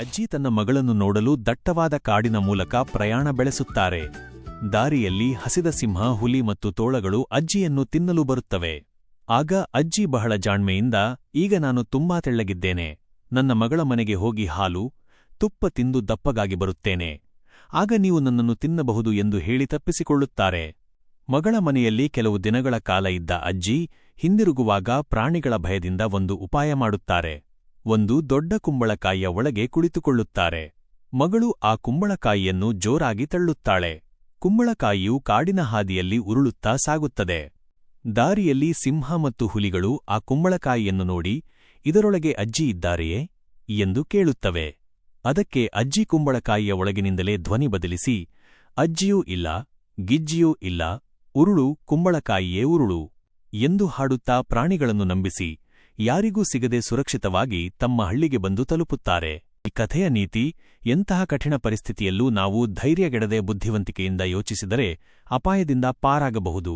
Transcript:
ಅಜ್ಜಿ ತನ್ನ ಮಗಳನ್ನು ನೋಡಲು ದಟ್ಟವಾದ ಕಾಡಿನ ಮೂಲಕ ಪ್ರಯಾಣ ಬೆಳೆಸುತ್ತಾರೆ. ದಾರಿಯಲ್ಲಿ ಹಸಿದ ಸಿಂಹ, ಹುಲಿ ಮತ್ತು ತೋಳಗಳು ಅಜ್ಜಿಯನ್ನು ತಿನ್ನಲು ಬರುತ್ತವೆ. ಆಗ ಅಜ್ಜಿ ಬಹಳ ಜಾಣ್ಮೆಯಿಂದ, ಈಗ ನಾನು ತುಂಬಾ ತೆಳ್ಳಗಿದ್ದೇನೆ, ನನ್ನ ಮಗಳ ಮನೆಗೆ ಹೋಗಿ ಹಾಲು, ತುಪ್ಪ ತಿಂದು ದಪ್ಪಗಾಗಿ ಬರುತ್ತೇನೆ, ಆಗ ನೀವು ನನ್ನನ್ನು ತಿನ್ನಬಹುದು ಎಂದು ಹೇಳಿ ತಪ್ಪಿಸಿಕೊಳ್ಳುತ್ತಾರೆ. ಮಗಳ ಮನೆಯಲ್ಲಿ ಕೆಲವು ದಿನಗಳ ಕಾಲ ಇದ್ದ ಅಜ್ಜಿ ಹಿಂದಿರುಗುವಾಗ ಪ್ರಾಣಿಗಳ ಭಯದಿಂದ ಒಂದು ಉಪಾಯ ಮಾಡುತ್ತಾರೆ. ಒಂದು ದೊಡ್ಡ ಕುಂಬಳಕಾಯಿಯ ಒಳಗೆ ಕುಳಿತುಕೊಳ್ಳುತ್ತಾರೆ. ಮಗಳು ಆ ಕುಂಬಳಕಾಯಿಯನ್ನು ಜೋರಾಗಿ ತಳ್ಳುತ್ತಾಳೆ. ಕುಂಬಳಕಾಯಿಯು ಕಾಡಿನ ಹಾದಿಯಲ್ಲಿ ಉರುಳುತ್ತಾ ಸಾಗುತ್ತದೆ. ದಾರಿಯಲ್ಲಿ ಸಿಂಹ ಮತ್ತು ಹುಲಿಗಳು ಆ ಕುಂಬಳಕಾಯಿಯನ್ನು ನೋಡಿ, ಇದರೊಳಗೆ ಅಜ್ಜಿ ಇದ್ದಾರೆಯೇ ಎಂದು ಕೇಳುತ್ತವೆ. ಅದಕ್ಕೆ ಅಜ್ಜಿ ಕುಂಬಳಕಾಯಿಯ ಒಳಗಿನಿಂದಲೇ ಧ್ವನಿ ಬದಲಿಸಿ, ಅಜ್ಜಿಯೂ ಇಲ್ಲ, ಗಿಜ್ಜಿಯೂ ಇಲ್ಲ, ಉರುಳು ಕುಂಬಳಕಾಯಿಯೇ ಉರುಳು ಎಂದು ಹಾಡುತ್ತಾ ಪ್ರಾಣಿಗಳನ್ನು ನಂಬಿಸಿ ಯಾರಿಗೂ ಸಿಗದೆ ಸುರಕ್ಷಿತವಾಗಿ ತಮ್ಮ ಹಳ್ಳಿಗೆ ಬಂದು ತಲುಪುತ್ತಾರೆ. ಈ ಕಥೆಯ ನೀತಿ: ಎಂತಹ ಕಠಿಣ ಪರಿಸ್ಥಿತಿಯಲ್ಲೂ ನಾವು ಧೈರ್ಯಗೆಡದೆ ಬುದ್ಧಿವಂತಿಕೆಯಿಂದ ಯೋಚಿಸಿದರೆ ಅಪಾಯದಿಂದ ಪಾರಾಗಬಹುದು.